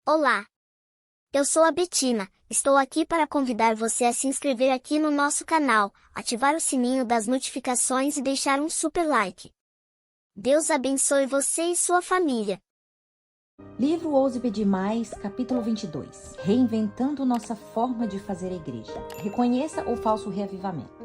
Olá, eu sou a Betina, estou aqui para convidar você a se inscrever aqui no nosso canal, ativar o sininho das notificações e deixar um super like. Deus abençoe você e sua família. Livro Ouse Pedir Mais, capítulo 22. Reinventando nossa forma de fazer a igreja. Reconheça o falso reavivamento.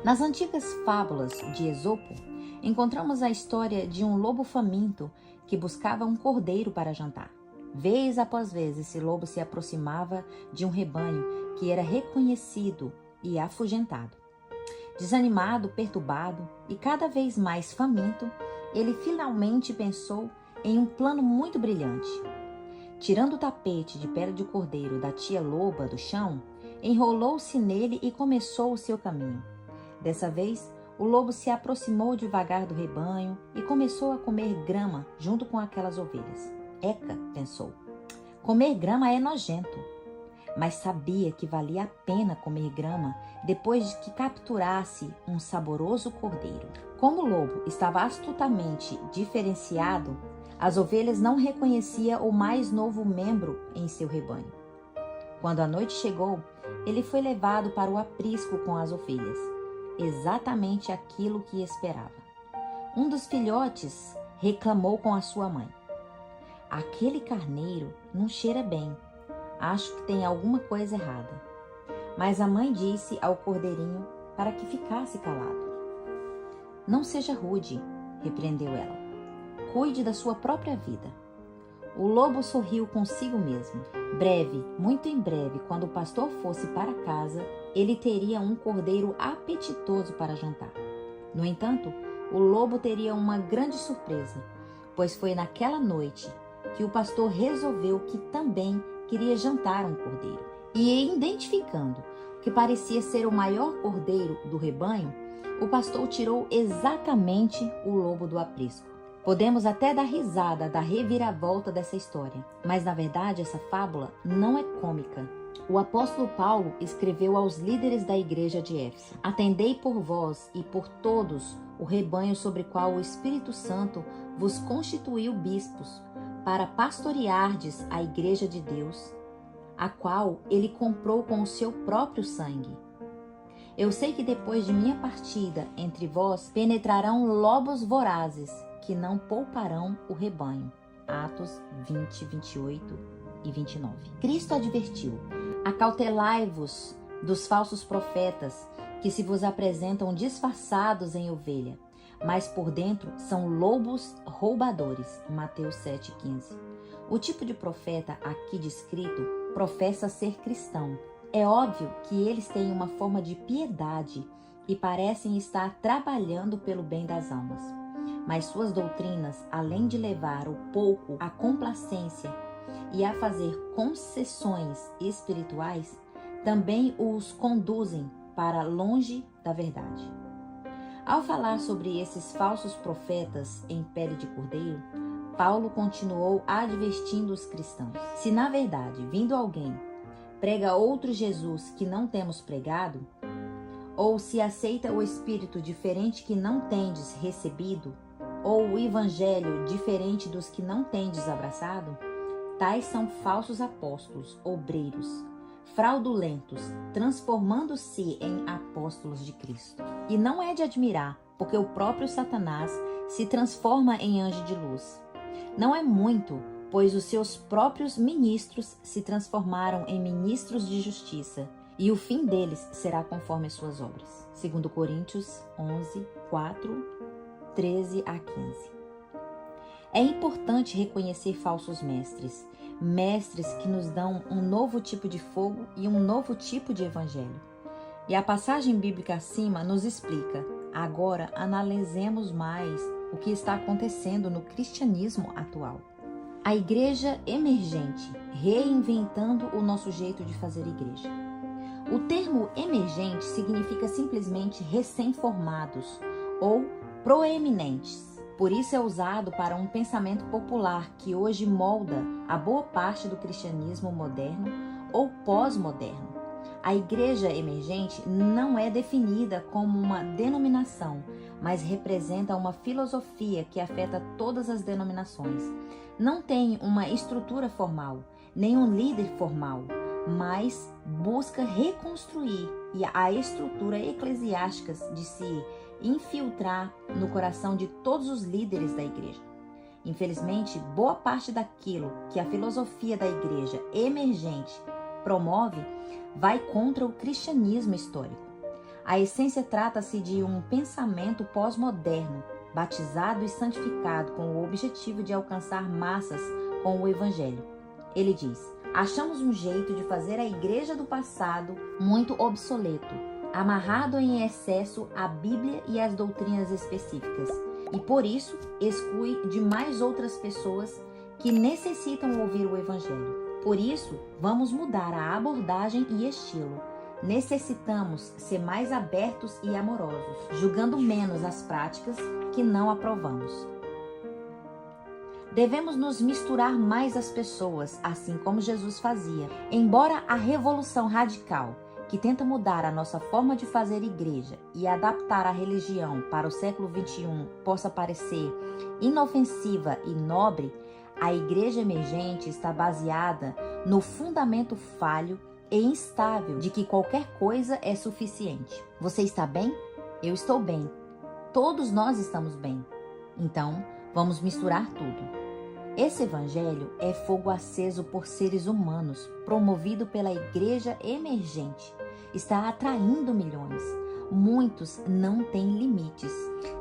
Nas antigas fábulas de Esopo, encontramos a história de um lobo faminto que buscava um cordeiro para jantar. Vez após vez, esse lobo se aproximava de um rebanho que era reconhecido e afugentado. Desanimado, perturbado e cada vez mais faminto, ele finalmente pensou em um plano muito brilhante. Tirando o tapete de pele de cordeiro da tia loba do chão, enrolou-se nele e começou o seu caminho. Dessa vez, o lobo se aproximou devagar do rebanho e começou a comer grama junto com aquelas ovelhas. Eca, pensou, comer grama é nojento, mas sabia que valia a pena comer grama depois de que capturasse um saboroso cordeiro. Como o lobo estava astutamente diferenciado, as ovelhas não reconheciam o mais novo membro em seu rebanho. Quando a noite chegou, ele foi levado para o aprisco com as ovelhas, exatamente aquilo que esperava. Um dos filhotes reclamou com a sua mãe: "Aquele carneiro não cheira bem. Acho que tem alguma coisa errada." Mas a mãe disse ao cordeirinho para que ficasse calado. "Não seja rude", repreendeu ela. "Cuide da sua própria vida." O lobo sorriu consigo mesmo. Breve, muito em breve, quando o pastor fosse para casa, ele teria um cordeiro apetitoso para jantar. No entanto, o lobo teria uma grande surpresa, pois foi naquela noite que o pastor resolveu que também queria jantar um cordeiro. E identificando o que parecia ser o maior cordeiro do rebanho, o pastor tirou exatamente o lobo do aprisco. Podemos até dar risada da reviravolta dessa história, mas na verdade essa fábula não é cômica. O apóstolo Paulo escreveu aos líderes da igreja de Éfeso: "Atendei por vós e por todos o rebanho sobre o qual o Espírito Santo vos constituiu bispos, para pastoreardes a igreja de Deus, a qual ele comprou com o seu próprio sangue. Eu sei que depois de minha partida entre vós penetrarão lobos vorazes, que não pouparão o rebanho." Atos 20, 28 e 29. Cristo advertiu: "Acautelai-vos dos falsos profetas, que se vos apresentam disfarçados em ovelha, mas por dentro são lobos roubadores." Mateus 7,15. O tipo de profeta aqui descrito professa ser cristão. É óbvio que eles têm uma forma de piedade e parecem estar trabalhando pelo bem das almas. Mas suas doutrinas, além de levar o pouco à complacência e a fazer concessões espirituais, também os conduzem para longe da verdade. Ao falar sobre esses falsos profetas em pele de cordeiro, Paulo continuou advertindo os cristãos: "Se na verdade, vindo alguém, prega outro Jesus que não temos pregado, ou se aceita o Espírito diferente que não tendes recebido, ou o Evangelho diferente dos que não tendes abraçado, tais são falsos apóstolos, obreiros, fraudulentos, transformando-se em apóstolos de Cristo. E não é de admirar, porque o próprio Satanás se transforma em anjo de luz. Não é muito, pois os seus próprios ministros se transformaram em ministros de justiça, e o fim deles será conforme as suas obras." 2 Coríntios 11, 4, 13 a 15. É importante reconhecer falsos mestres, mestres que nos dão um novo tipo de fogo e um novo tipo de evangelho. E a passagem bíblica acima nos explica. Agora analisemos mais o que está acontecendo no cristianismo atual. A igreja emergente, reinventando o nosso jeito de fazer igreja. O termo emergente significa simplesmente recém-formados ou proeminentes. Por isso é usado para um pensamento popular que hoje molda a boa parte do cristianismo moderno ou pós-moderno. A igreja emergente não é definida como uma denominação, mas representa uma filosofia que afeta todas as denominações. Não tem uma estrutura formal, nenhum líder formal, mas busca reconstruir a estrutura eclesiástica de se infiltrar no coração de todos os líderes da igreja. Infelizmente, boa parte daquilo que a filosofia da igreja emergente promove vai contra o cristianismo histórico. A essência trata-se de um pensamento pós-moderno, batizado e santificado com o objetivo de alcançar massas com o evangelho. Ele diz: achamos um jeito de fazer a igreja do passado muito obsoleto, amarrado em excesso à Bíblia e às doutrinas específicas, e por isso exclui demais outras pessoas que necessitam ouvir o evangelho. Por isso, vamos mudar a abordagem e estilo. Necessitamos ser mais abertos e amorosos, julgando menos as práticas que não aprovamos. Devemos nos misturar mais às pessoas, assim como Jesus fazia. Embora a revolução radical, que tenta mudar a nossa forma de fazer igreja e adaptar a religião para o século XXI, possa parecer inofensiva e nobre, a igreja emergente está baseada no fundamento falho e instável de que qualquer coisa é suficiente. Você está bem? Eu estou bem. Todos nós estamos bem. Então, vamos misturar tudo. Esse evangelho é fogo aceso por seres humanos, promovido pela igreja emergente. Está atraindo milhões. Muitos não têm limites.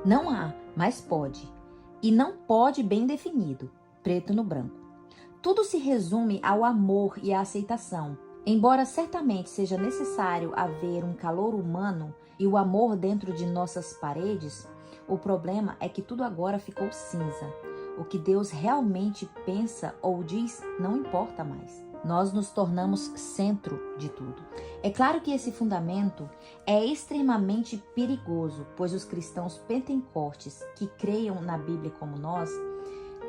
Não há, mas pode. E não pode bem definido, preto no branco. Tudo se resume ao amor e à aceitação. Embora certamente seja necessário haver um calor humano e o amor dentro de nossas paredes, o problema é que tudo agora ficou cinza. O que Deus realmente pensa ou diz não importa mais. Nós nos tornamos centro de tudo. É claro que esse fundamento é extremamente perigoso, pois os cristãos pentecostes que creiam na Bíblia como nós,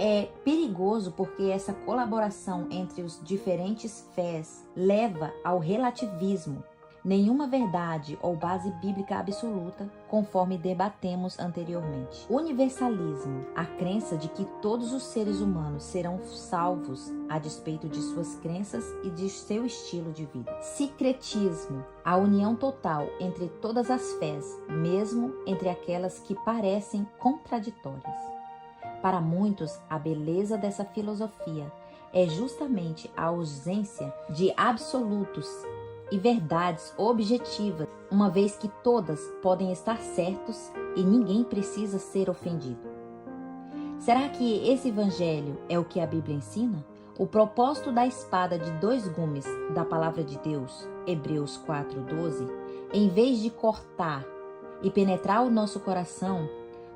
é perigoso porque essa colaboração entre os diferentes fés leva ao relativismo. Nenhuma verdade ou base bíblica absoluta, conforme debatemos anteriormente. Universalismo, a crença de que todos os seres humanos serão salvos a despeito de suas crenças e de seu estilo de vida. Sincretismo, a união total entre todas as fés, mesmo entre aquelas que parecem contraditórias. Para muitos, a beleza dessa filosofia é justamente a ausência de absolutos e verdades objetivas, uma vez que todas podem estar certos e ninguém precisa ser ofendido. Será que esse evangelho é o que a Bíblia ensina? O propósito da espada de dois gumes da palavra de Deus, Hebreus 4:12, em vez de cortar e penetrar o nosso coração,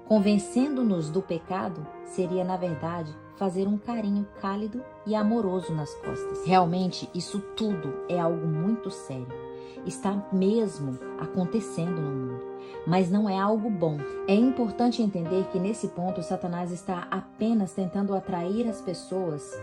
convencendo-nos do pecado, seria, na verdade, fazer um carinho cálido e amoroso nas costas. Realmente, isso tudo é algo muito sério. Está mesmo acontecendo no mundo, mas não é algo bom. É importante entender que nesse ponto Satanás está apenas tentando atrair as pessoas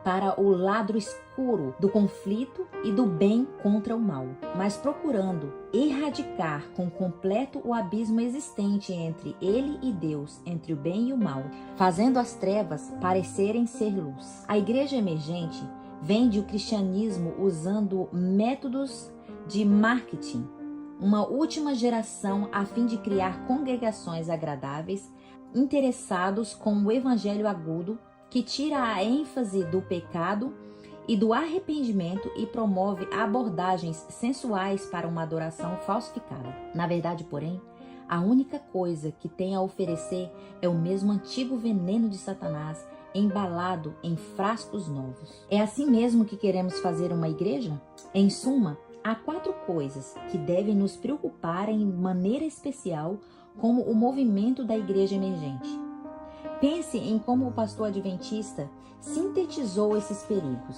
para o lado escuro do conflito e do bem contra o mal, mas procurando erradicar com completo o abismo existente entre ele e Deus, entre o bem e o mal, fazendo as trevas parecerem ser luz. A igreja emergente vende o cristianismo usando métodos de marketing, uma última geração a fim de criar congregações agradáveis, interessados com o evangelho agudo, que tira a ênfase do pecado e do arrependimento e promove abordagens sensuais para uma adoração falsificada. Na verdade, porém, a única coisa que tem a oferecer é o mesmo antigo veneno de Satanás embalado em frascos novos. É assim mesmo que queremos fazer uma igreja? Em suma, há 4 coisas que devem nos preocupar em maneira especial como o movimento da igreja emergente. Pense em como o pastor adventista sintetizou esses perigos.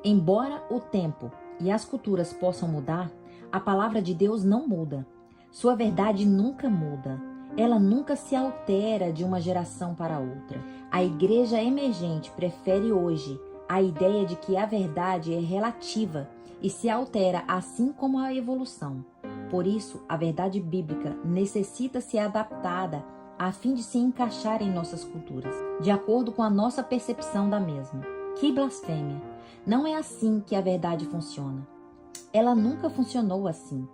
Embora o tempo e as culturas possam mudar, a palavra de Deus não muda. Sua verdade nunca muda. Ela nunca se altera de uma geração para outra. A igreja emergente prefere hoje a ideia de que a verdade é relativa e se altera assim como a evolução. Por isso, a verdade bíblica necessita ser adaptada a fim de se encaixar em nossas culturas, de acordo com a nossa percepção da mesma. Que blasfêmia! Não é assim que a verdade funciona. Ela nunca funcionou assim.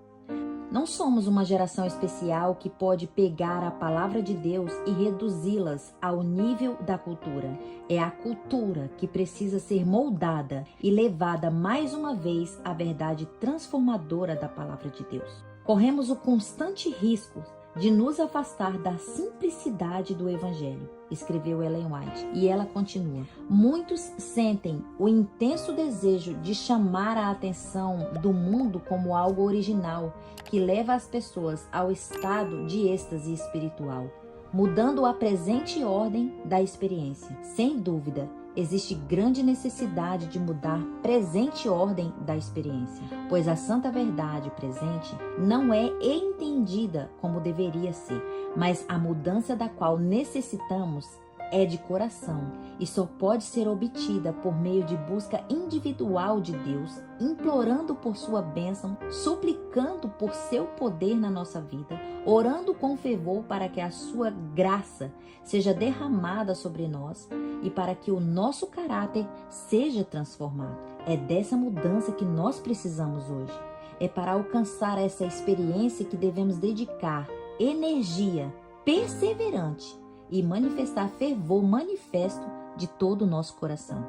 Não somos uma geração especial que pode pegar a palavra de Deus e reduzi-las ao nível da cultura. É a cultura que precisa ser moldada e levada mais uma vez à verdade transformadora da palavra de Deus. Corremos o constante risco de nos afastar da simplicidade do Evangelho, escreveu Ellen White, e ela continua. Muitos sentem o intenso desejo de chamar a atenção do mundo como algo original, que leva as pessoas ao estado de êxtase espiritual, mudando a presente ordem da experiência. Sem dúvida, existe grande necessidade de mudar a presente ordem da experiência, pois a santa verdade presente não é entendida como deveria ser, mas a mudança da qual necessitamos é de coração e só pode ser obtida por meio de busca individual de Deus, implorando por sua bênção, suplicando por seu poder na nossa vida, orando com fervor para que a sua graça seja derramada sobre nós e para que o nosso caráter seja transformado. É dessa mudança que nós precisamos hoje. É para alcançar essa experiência que devemos dedicar energia perseverante e manifestar fervor manifesto de todo o nosso coração.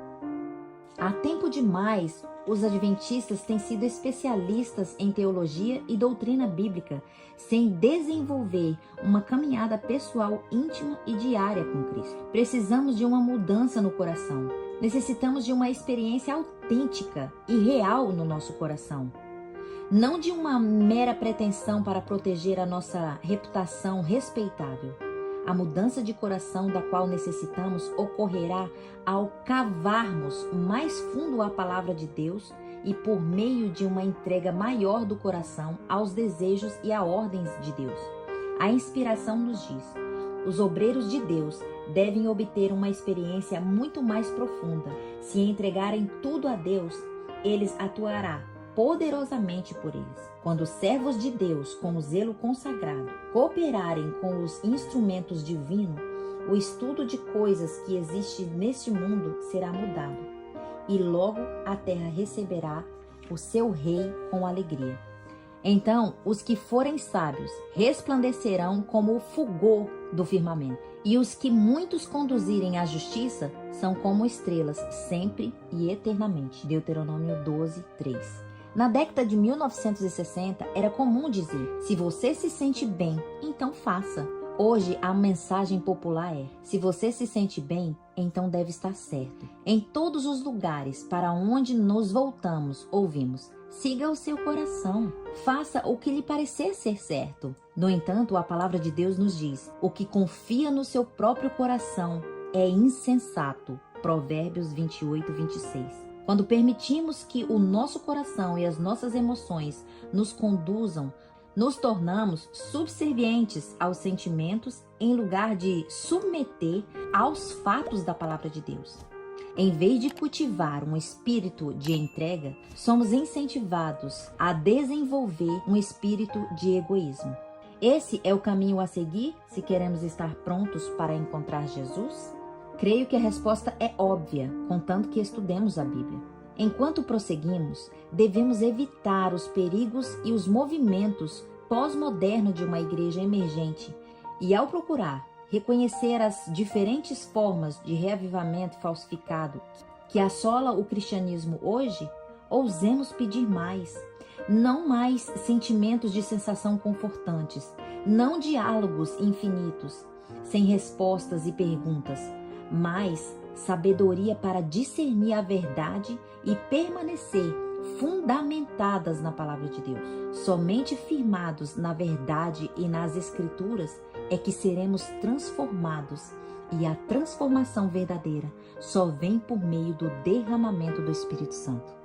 Há tempo demais, os adventistas têm sido especialistas em teologia e doutrina bíblica, sem desenvolver uma caminhada pessoal íntima e diária com Cristo. Precisamos de uma mudança no coração. Necessitamos de uma experiência autêntica e real no nosso coração. Não de uma mera pretensão para proteger a nossa reputação respeitável. A mudança de coração da qual necessitamos ocorrerá ao cavarmos mais fundo a palavra de Deus e por meio de uma entrega maior do coração aos desejos e a ordens de Deus. A inspiração nos diz: os obreiros de Deus devem obter uma experiência muito mais profunda. Se entregarem tudo a Deus, Ele atuará poderosamente por eles. Quando os servos de Deus, com o zelo consagrado, cooperarem com os instrumentos divinos, o estudo de coisas que existe neste mundo será mudado, e logo a terra receberá o seu rei com alegria. Então, os que forem sábios resplandecerão como o fulgor do firmamento, e os que muitos conduzirem à justiça são como estrelas, sempre e eternamente. Deuteronômio 12, 3. Na década de 1960, era comum dizer: se você se sente bem, então faça. Hoje, a mensagem popular é: se você se sente bem, então deve estar certo. Em todos os lugares para onde nos voltamos, ouvimos: siga o seu coração, faça o que lhe parecer ser certo. No entanto, a palavra de Deus nos diz: o que confia no seu próprio coração é insensato. Provérbios 28, 26. Quando permitimos que o nosso coração e as nossas emoções nos conduzam, nos tornamos subservientes aos sentimentos em lugar de submeter aos fatos da palavra de Deus. Em vez de cultivar um espírito de entrega, somos incentivados a desenvolver um espírito de egoísmo. Esse é o caminho a seguir se queremos estar prontos para encontrar Jesus? Creio que a resposta é óbvia, contanto que estudemos a Bíblia. Enquanto prosseguimos, devemos evitar os perigos e os movimentos pós-modernos de uma igreja emergente e, ao procurar reconhecer as diferentes formas de reavivamento falsificado que assola o cristianismo hoje, ousemos pedir mais. Não mais sentimentos de sensação confortantes, não diálogos infinitos, sem respostas e perguntas, mas sabedoria para discernir a verdade e permanecer fundamentadas na palavra de Deus. Somente firmados na verdade e nas escrituras é que seremos transformados, e a transformação verdadeira só vem por meio do derramamento do Espírito Santo.